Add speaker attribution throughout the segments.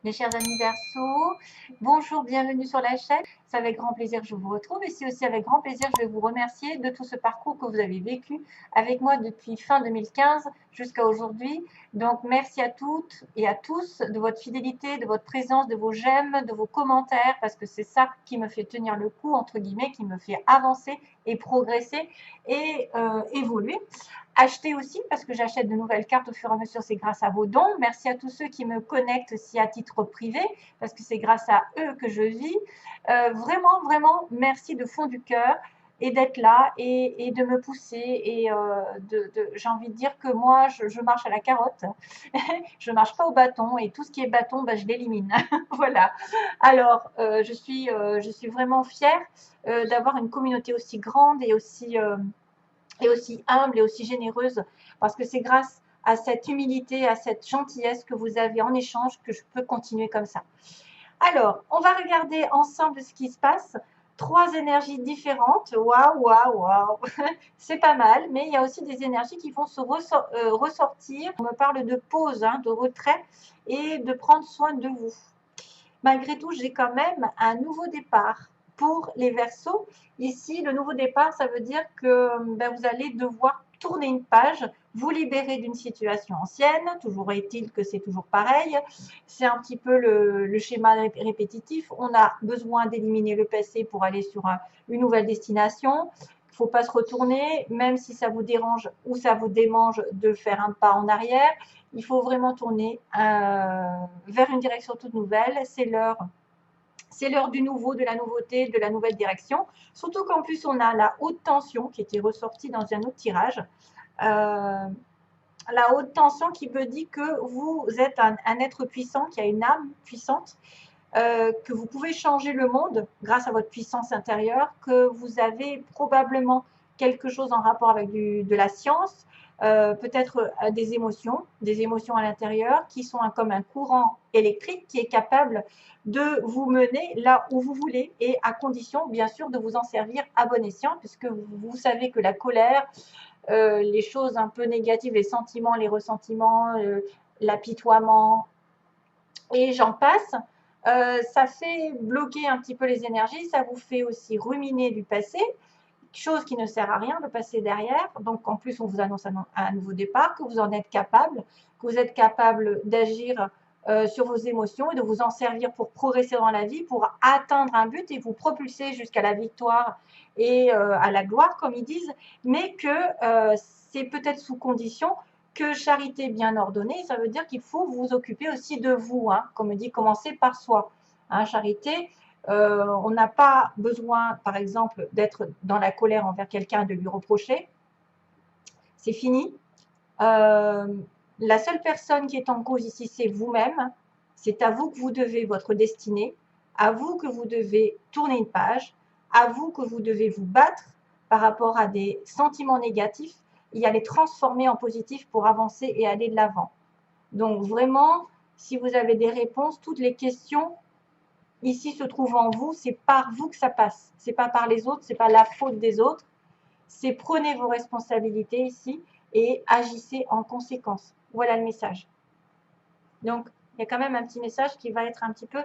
Speaker 1: Mes chers amis Verseaux, bonjour, bienvenue sur la chaîne. C'est avec grand plaisir que je vous retrouve et c'est aussi avec grand plaisir que je vais vous remercier de tout ce parcours que vous avez vécu avec moi depuis fin 2015 jusqu'à aujourd'hui. Donc merci à toutes et à tous de votre fidélité, de votre présence, de vos j'aime, de vos commentaires parce que c'est ça qui me fait tenir le coup, entre guillemets, qui me fait avancer et progresser et évoluer. Acheter aussi parce que j'achète de nouvelles cartes au fur et à mesure, c'est grâce à vos dons. Merci à tous ceux qui me connectent aussi à titre privé parce que c'est grâce à eux que je vis. Vraiment, vraiment, merci de fond du cœur et d'être là et de me pousser. Et j'ai envie de dire que moi, je marche à la carotte. Je ne marche pas au bâton et tout ce qui est bâton, bah, je l'élimine. Voilà. Alors, je suis vraiment fière d'avoir une communauté aussi grande et aussi humble et aussi généreuse, parce que c'est grâce à cette humilité, à cette gentillesse que vous avez en échange que je peux continuer comme ça. Alors, on va regarder ensemble ce qui se passe. 3 énergies différentes. Waouh, waouh, waouh. C'est pas mal, mais il y a aussi des énergies qui vont se ressortir. On me parle de pause, hein, de retrait et de prendre soin de vous. Malgré tout, j'ai quand même un nouveau départ pour les Verseaux. Ici, le nouveau départ, ça veut dire que vous allez devoir tourner une page, vous libérer d'une situation ancienne. Toujours est-il que c'est toujours pareil. C'est un petit peu le schéma répétitif. On a besoin d'éliminer le passé pour aller sur une nouvelle destination. Il ne faut pas se retourner, même si ça vous dérange ou ça vous démange de faire un pas en arrière. Il faut vraiment tourner vers une direction toute nouvelle. C'est l'heure du nouveau, de la nouveauté, de la nouvelle direction. Surtout qu'en plus, on a la haute tension qui était ressortie dans un autre tirage. La haute tension qui me dit que vous êtes un être puissant, qui a une âme puissante, que vous pouvez changer le monde grâce à votre puissance intérieure, que vous avez probablement quelque chose en rapport avec de la science, peut-être des émotions à l'intérieur qui sont comme un courant électrique qui est capable de vous mener là où vous voulez et à condition bien sûr de vous en servir à bon escient puisque vous savez que la colère, les choses un peu négatives, les sentiments, les ressentiments, l'apitoiement et j'en passe, ça fait bloquer un petit peu les énergies, ça vous fait aussi ruminer du passé, chose qui ne sert à rien, le passé derrière. Donc en plus, on vous annonce un nouveau départ, que vous en êtes capable, que vous êtes capable d'agir sur vos émotions et de vous en servir pour progresser dans la vie, pour atteindre un but et vous propulser jusqu'à la victoire et à la gloire, comme ils disent, mais que c'est peut-être sous condition que charité bien ordonnée, ça veut dire qu'il faut vous occuper aussi de vous, hein, comme on dit, commencer par soi. Hein, charité, on n'a pas besoin, par exemple, d'être dans la colère envers quelqu'un, de lui reprocher. C'est fini. La seule personne qui est en cause ici, c'est vous-même. C'est à vous que vous devez votre destinée, à vous que vous devez tourner une page, à vous que vous devez vous battre par rapport à des sentiments négatifs et à les transformer en positifs pour avancer et aller de l'avant. Donc vraiment, si vous avez des réponses, toutes les questions ici se trouvent en vous, c'est par vous que ça passe. C'est pas par les autres, c'est pas la faute des autres. C'est prenez vos responsabilités ici et agissez en conséquence. Voilà le message. Donc, il y a quand même un petit message qui va être un petit peu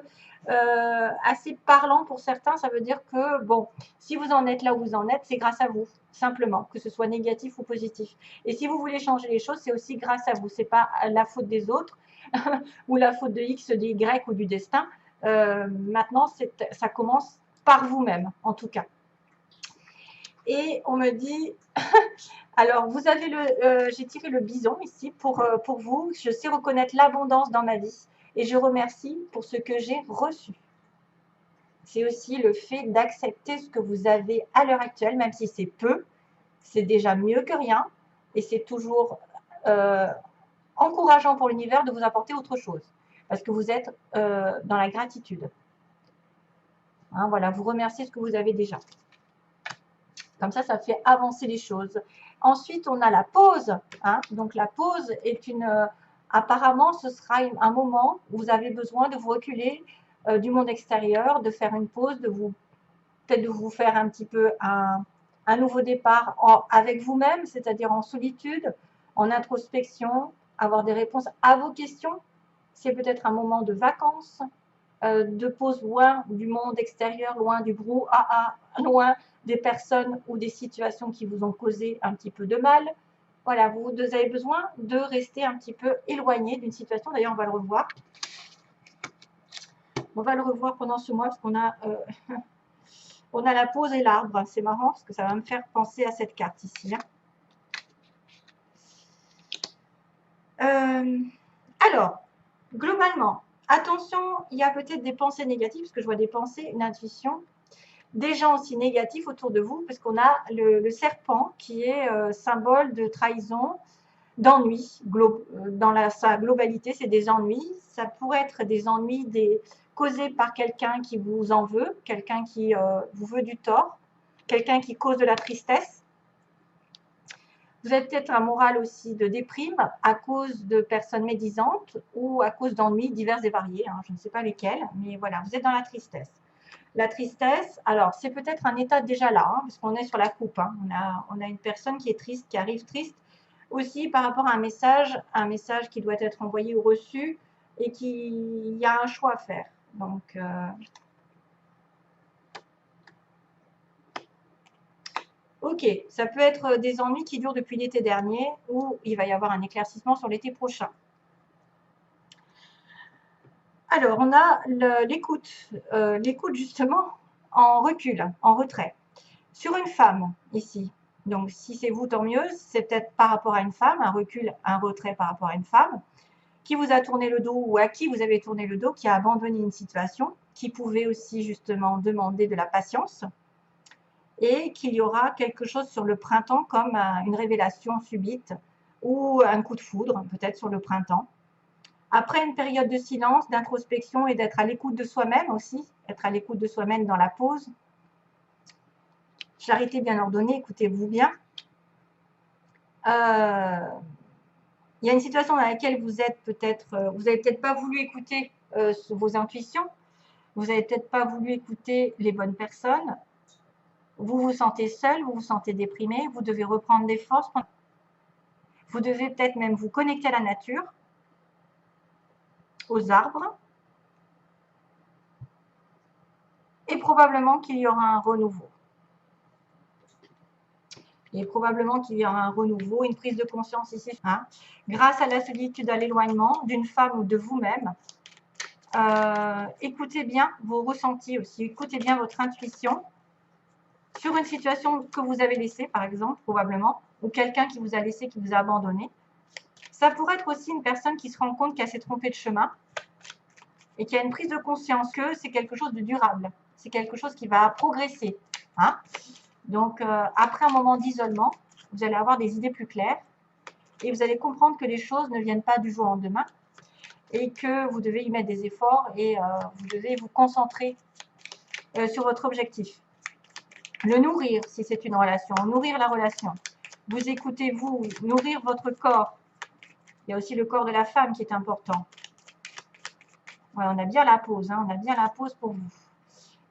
Speaker 1: assez parlant pour certains. Ça veut dire que, bon, si vous en êtes là où vous en êtes, c'est grâce à vous, simplement, que ce soit négatif ou positif. Et si vous voulez changer les choses, c'est aussi grâce à vous. Ce n'est pas la faute des autres ou la faute de X, de Y ou du destin. Maintenant, ça commence par vous-même, en tout cas. Et on me dit, alors vous avez j'ai tiré le bison ici pour vous. Je sais reconnaître l'abondance dans ma vie et je remercie pour ce que j'ai reçu. C'est aussi le fait d'accepter ce que vous avez à l'heure actuelle, même si c'est peu, c'est déjà mieux que rien et c'est toujours encourageant pour l'univers de vous apporter autre chose parce que vous êtes dans la gratitude. Hein, voilà, vous remerciez ce que vous avez déjà. Comme ça fait avancer les choses. Ensuite, on a la pause. Hein. Donc, la pause est apparemment, ce sera un moment où vous avez besoin de vous reculer du monde extérieur, de faire une pause, peut-être de vous faire un petit peu un nouveau départ avec vous-même, c'est-à-dire en solitude, en introspection, avoir des réponses à vos questions. c'est peut-être un moment de vacances, de pause loin du monde extérieur, loin du brouhaha, loin des personnes ou des situations qui vous ont causé un petit peu de mal. Voilà, vous avez besoin de rester un petit peu éloigné d'une situation. D'ailleurs, on va le revoir. On va le revoir pendant ce mois parce qu'on a, on a la pause et l'arbre. C'est marrant parce que ça va me faire penser à cette carte ici. Alors, globalement, attention, il y a peut-être des pensées négatives, parce que je vois des pensées, une intuition, des gens aussi négatifs autour de vous, parce qu'on a le serpent qui est symbole de trahison, d'ennui, dans sa globalité, c'est des ennuis. Ça pourrait être des ennuis causés par quelqu'un qui vous en veut, quelqu'un qui vous veut du tort, quelqu'un qui cause de la tristesse. Vous avez peut-être un moral aussi de déprime à cause de personnes médisantes ou à cause d'ennuis divers et variés, hein, je ne sais pas lesquels, mais voilà, vous êtes dans la tristesse. La tristesse, alors c'est peut-être un état déjà là, hein, parce qu'on est sur la coupe, hein. On a une personne qui est triste, qui arrive triste, aussi par rapport à un message qui doit être envoyé ou reçu, et il y a un choix à faire. Donc, ok, ça peut être des ennuis qui durent depuis l'été dernier ou il va y avoir un éclaircissement sur l'été prochain. Alors, on a l'écoute justement en recul, en retrait. Sur une femme, ici, donc si c'est vous, tant mieux, c'est peut-être par rapport à une femme, un recul, un retrait par rapport à une femme, qui vous a tourné le dos ou à qui vous avez tourné le dos, qui a abandonné une situation, qui pouvait aussi justement demander de la patience, et qu'il y aura quelque chose sur le printemps comme une révélation subite ou un coup de foudre, peut-être sur le printemps. Après une période de silence, d'introspection et d'être à l'écoute de soi-même aussi, être à l'écoute de soi-même dans la pause. Charité bien ordonnée, écoutez-vous bien. Il y a une situation dans laquelle vous êtes peut-être, vous n'avez peut-être pas voulu écouter vos intuitions, vous n'avez peut-être pas voulu écouter les bonnes personnes, vous vous sentez seul, vous vous sentez déprimé, vous devez reprendre des forces, vous devez peut-être même vous connecter à la nature, aux arbres, et probablement qu'il y aura un renouveau. Et probablement qu'il y aura un renouveau, une prise de conscience ici, hein, grâce à la solitude, à l'éloignement d'une femme ou de vous-même. Écoutez bien vos ressentis aussi, écoutez bien votre intuition sur une situation que vous avez laissée, par exemple, probablement, ou quelqu'un qui vous a laissé, qui vous a abandonné. Ça pourrait être aussi une personne qui se rend compte qu'elle s'est trompée de chemin et qui a une prise de conscience que c'est quelque chose de durable, c'est quelque chose qui va progresser. Hein. Donc, après un moment d'isolement, vous allez avoir des idées plus claires et vous allez comprendre que les choses ne viennent pas du jour au lendemain et que vous devez y mettre des efforts et vous devez vous concentrer sur votre objectif. Le nourrir, si c'est une relation, nourrir la relation. Vous écoutez, vous, nourrir votre corps. Il y a aussi le corps de la femme qui est important. Voilà, on a bien la pause, hein, on a bien la pause pour vous.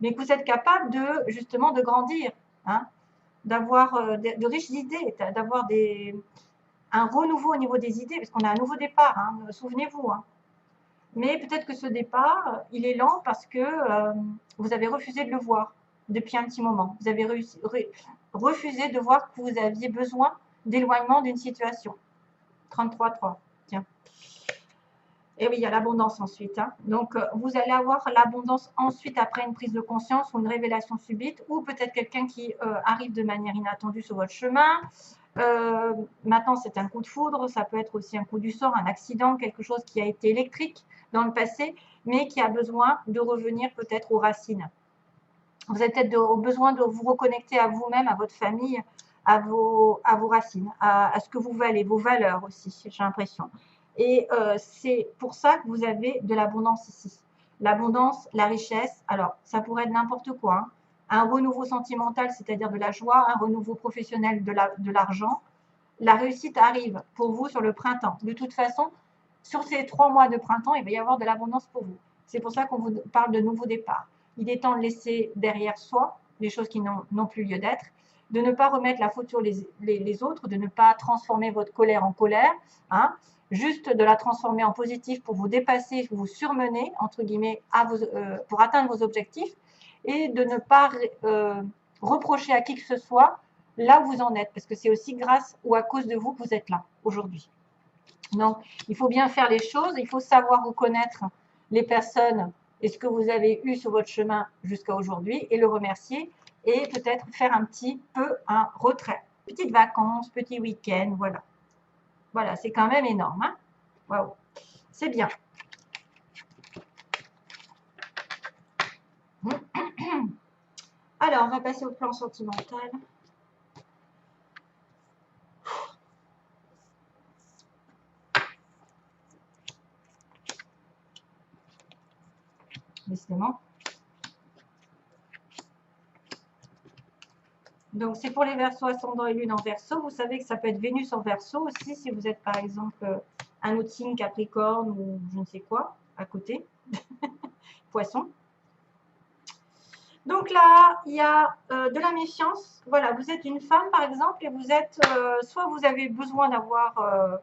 Speaker 1: Mais que vous êtes capable de, justement, de grandir, hein, d'avoir de riches idées, d'avoir un renouveau au niveau des idées, parce qu'on a un nouveau départ, hein, souvenez-vous. Hein. Mais peut-être que ce départ, il est lent parce que vous avez refusé de le voir depuis un petit moment. Vous avez refusé de voir que vous aviez besoin d'éloignement d'une situation. 33,3, tiens. Et oui, il y a l'abondance ensuite. Hein. Donc, vous allez avoir l'abondance ensuite après une prise de conscience ou une révélation subite, ou peut-être quelqu'un qui arrive de manière inattendue sur votre chemin. Maintenant, c'est un coup de foudre, ça peut être aussi un coup du sort, un accident, quelque chose qui a été électrique dans le passé, mais qui a besoin de revenir peut-être aux racines. Vous avez peut-être besoin de vous reconnecter à vous-même, à votre famille, à vos racines, à ce que vous valez, vos valeurs aussi, j'ai l'impression. Et c'est pour ça que vous avez de l'abondance ici. L'abondance, la richesse, alors ça pourrait être n'importe quoi. Hein. Un renouveau sentimental, c'est-à-dire de la joie, un renouveau professionnel de l'argent. La réussite arrive pour vous sur le printemps. De toute façon, sur ces 3 mois de printemps, il va y avoir de l'abondance pour vous. C'est pour ça qu'on vous parle de nouveau départ. Il est temps de laisser derrière soi les choses qui n'ont plus lieu d'être, de ne pas remettre la faute sur les autres, de ne pas transformer votre colère en colère, hein, juste de la transformer en positif pour vous dépasser, vous surmener, entre guillemets, pour atteindre vos objectifs, et de ne pas reprocher à qui que ce soit là où vous en êtes, parce que c'est aussi grâce ou à cause de vous que vous êtes là aujourd'hui. Donc, il faut bien faire les choses, il faut savoir reconnaître les personnes et ce que vous avez eu sur votre chemin jusqu'à aujourd'hui et le remercier et peut-être faire un petit peu un retrait. Petites vacances, petit week-end, voilà. Voilà, c'est quand même énorme. Hein. Waouh, c'est bien. Alors, on va passer au plan sentimental. Décidément. Donc, c'est pour les Verseaux ascendant et lune en Verseau. Vous savez que ça peut être Vénus en Verseau aussi, si vous êtes par exemple un autre signe Capricorne ou je ne sais quoi à côté. Poisson. Donc là, il y a de la méfiance. Voilà, vous êtes une femme par exemple et vous êtes, soit vous avez besoin d'avoir,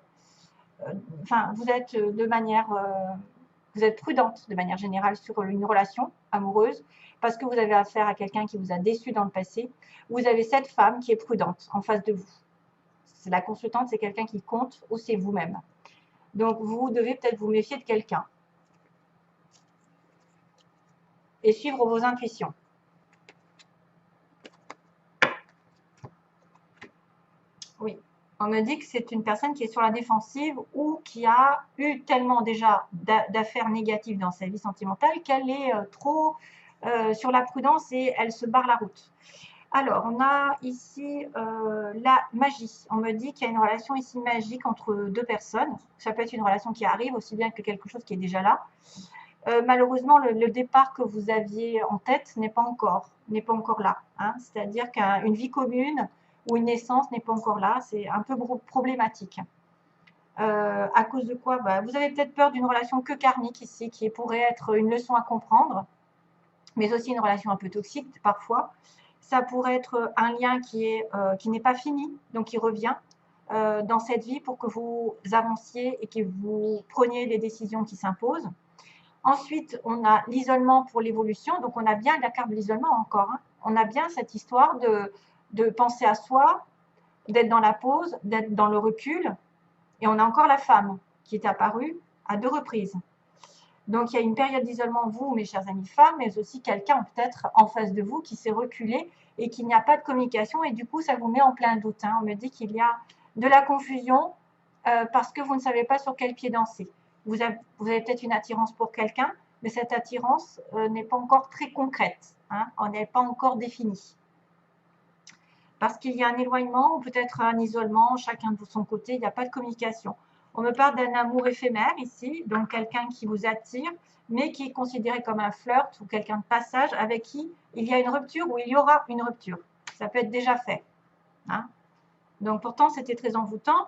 Speaker 1: enfin, vous êtes de manière, vous êtes prudente de manière générale sur une relation amoureuse parce que vous avez affaire à quelqu'un qui vous a déçu dans le passé. Vous avez cette femme qui est prudente en face de vous. C'est la consultante, c'est quelqu'un qui compte ou c'est vous-même. Donc, vous devez peut-être vous méfier de quelqu'un et suivre vos intuitions. Oui, on me dit que c'est une personne qui est sur la défensive ou qui a eu tellement déjà d'affaires négatives dans sa vie sentimentale qu'elle est trop sur la prudence et elle se barre la route. Alors, on a ici la magie. On me dit qu'il y a une relation ici magique entre deux personnes. Ça peut être une relation qui arrive aussi bien que quelque chose qui est déjà là. Malheureusement, le départ que vous aviez en tête n'est pas encore là. Hein. C'est-à-dire qu'une vie commune ou une naissance n'est pas encore là. C'est un peu problématique. À cause de quoi? Vous avez peut-être peur d'une relation que karmique ici, qui pourrait être une leçon à comprendre, mais aussi une relation un peu toxique parfois. Ça pourrait être un lien qui n'est pas fini, donc qui revient dans cette vie pour que vous avanciez et que vous preniez des décisions qui s'imposent. Ensuite, on a l'isolement pour l'évolution. Donc, on a bien la carte de l'isolement encore. Hein. On a bien cette histoire de penser à soi, d'être dans la pause, d'être dans le recul. Et on a encore la femme qui est apparue à 2 reprises. Donc, il y a une période d'isolement, vous, mes chers amis femmes, mais aussi quelqu'un peut-être en face de vous qui s'est reculé et qu'il n'y a pas de communication. Et du coup, ça vous met en plein doute. Hein. On me dit qu'il y a de la confusion parce que vous ne savez pas sur quel pied danser. Vous avez peut-être une attirance pour quelqu'un, mais cette attirance n'est pas encore très concrète. Hein, on n'est pas encore définie. Parce qu'il y a un éloignement ou peut-être un isolement, chacun de son côté, il n'y a pas de communication. On me parle d'un amour éphémère ici, donc quelqu'un qui vous attire, mais qui est considéré comme un flirt ou quelqu'un de passage avec qui il y a une rupture ou il y aura une rupture. Ça peut être déjà fait. Hein. Donc pourtant, c'était très envoûtant.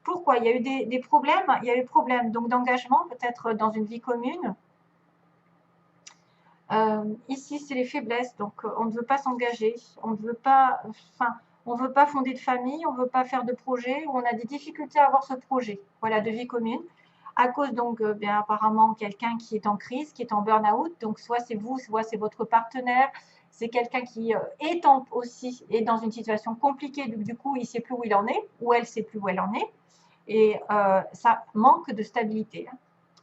Speaker 1: Pourquoi? Il y a eu des problèmes. Il y a eu des problèmes d'engagement, peut-être dans une vie commune. Ici, c'est les faiblesses. Donc, on ne veut pas s'engager. On ne veut pas, on veut pas fonder de famille. On ne veut pas faire de projet. Ou on a des difficultés à avoir ce projet. Voilà, de vie commune. À cause donc, bien apparemment, quelqu'un qui est en crise, qui est en burn-out. Donc, soit c'est vous, soit c'est votre partenaire. C'est quelqu'un qui aussi est dans une situation compliquée. Du coup, il ne sait plus où il en est, ou elle ne sait plus où elle en est. Et ça manque de stabilité.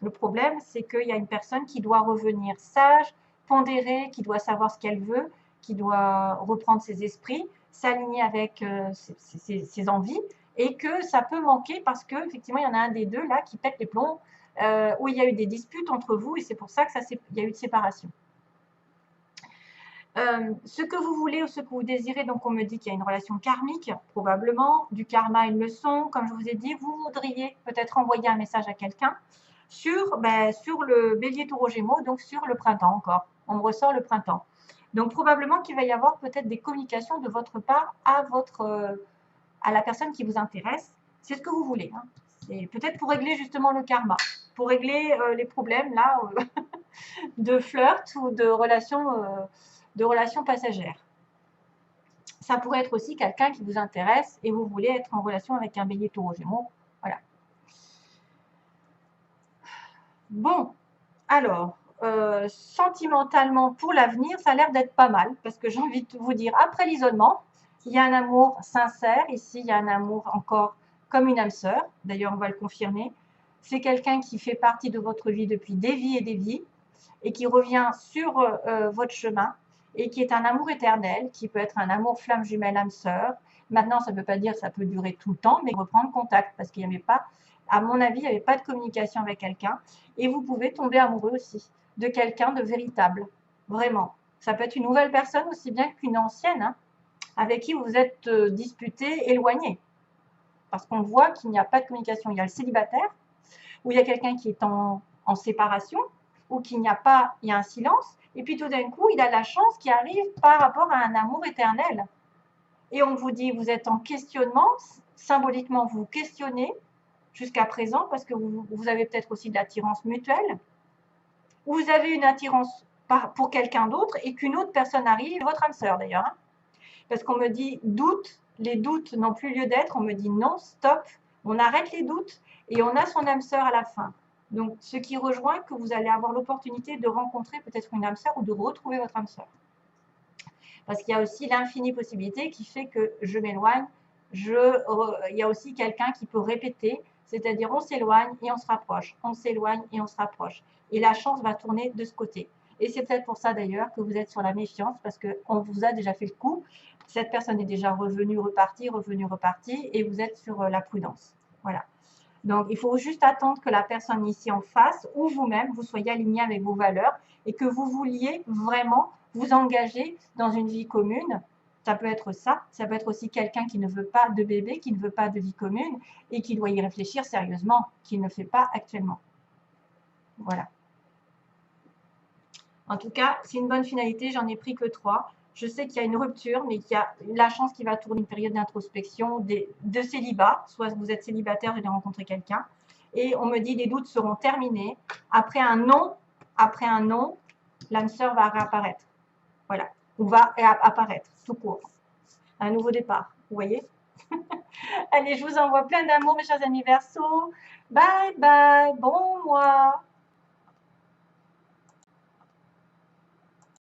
Speaker 1: Le problème, c'est qu'il y a une personne qui doit revenir sage, pondérée, qui doit savoir ce qu'elle veut, qui doit reprendre ses esprits, s'aligner avec ses envies, et que ça peut manquer parce qu'effectivement, il y en a un des deux là qui pète les plombs, où il y a eu des disputes entre vous, et c'est pour ça qu'il y a eu de séparation. Ce que vous voulez ou ce que vous désirez, donc on me dit qu'il y a une relation karmique, probablement, du karma une leçon, comme je vous ai dit, vous voudriez peut-être envoyer un message à quelqu'un sur le bélier taureau gémeaux, donc sur le printemps encore, on me ressort le printemps. Donc probablement qu'il va y avoir peut-être des communications de votre part à la personne qui vous intéresse, c'est ce que vous voulez. Hein. C'est peut-être pour régler justement le karma, pour régler les problèmes là de flirt ou de relations passagères. Ça pourrait être aussi quelqu'un qui vous intéresse et vous voulez être en relation avec un bélier taureau gémeaux. Voilà. Bon, alors, sentimentalement pour l'avenir, ça a l'air d'être pas mal parce que j'ai envie de vous dire, après l'isolement, il y a un amour sincère. Ici, il y a un amour encore comme une âme sœur. D'ailleurs, on va le confirmer. C'est quelqu'un qui fait partie de votre vie depuis des vies et des vies et qui revient sur votre chemin et qui est un amour éternel, qui peut être un amour flamme jumelle âme sœur. Maintenant, ça ne veut pas dire que ça peut durer tout le temps, mais reprendre contact parce qu'il n'y avait pas, à mon avis, il n'y avait pas de communication avec quelqu'un. Et vous pouvez tomber amoureux aussi de quelqu'un de véritable, vraiment. Ça peut être une nouvelle personne aussi bien qu'une ancienne, hein, avec qui vous êtes disputé, éloigné. Parce qu'on voit qu'il n'y a pas de communication. Il y a le célibataire, où il y a quelqu'un qui est en séparation, ou qu'il n'y a pas, il y a un silence, et puis tout d'un coup, il a la chance qui arrive par rapport à un amour éternel. Et on vous dit, vous êtes en questionnement, symboliquement, vous questionnez jusqu'à présent, parce que vous avez peut-être aussi de l'attirance mutuelle, ou vous avez une attirance pour quelqu'un d'autre, et qu'une autre personne arrive, votre âme sœur d'ailleurs, hein, parce qu'on me dit doute, les doutes n'ont plus lieu d'être, on me dit non, stop, on arrête les doutes et on a son âme sœur à la fin. Donc, ce qui rejoint que vous allez avoir l'opportunité de rencontrer peut-être une âme sœur ou de retrouver votre âme sœur. Parce qu'il y a aussi l'infinie possibilité qui fait que je m'éloigne, il y a aussi quelqu'un qui peut répéter, c'est-à-dire on s'éloigne et on se rapproche, on s'éloigne et on se rapproche. Et la chance va tourner de ce côté. Et c'est peut-être pour ça d'ailleurs que vous êtes sur la méfiance, parce qu'on vous a déjà fait le coup. Cette personne est déjà revenue, repartie, et vous êtes sur la prudence. Voilà. Donc, il faut juste attendre que la personne ici en face ou vous-même, vous soyez aligné avec vos valeurs et que vous vouliez vraiment vous engager dans une vie commune. Ça peut être ça peut être aussi quelqu'un qui ne veut pas de bébé, qui ne veut pas de vie commune et qui doit y réfléchir sérieusement, qui ne fait pas actuellement. Voilà. En tout cas, c'est une bonne finalité, j'en ai pris que 3. Je sais qu'il y a une rupture, mais qu'il y a la chance qui va tourner une période d'introspection, de célibat. Soit vous êtes célibataire, vous allez rencontrer quelqu'un. Et on me dit les doutes seront terminés. Après un non, l'âme sœur va réapparaître. Voilà. Ou va apparaître, tout court. Un nouveau départ. Vous voyez? Allez, je vous envoie plein d'amour, mes chers amis Verseaux. Bye bye. Bon mois.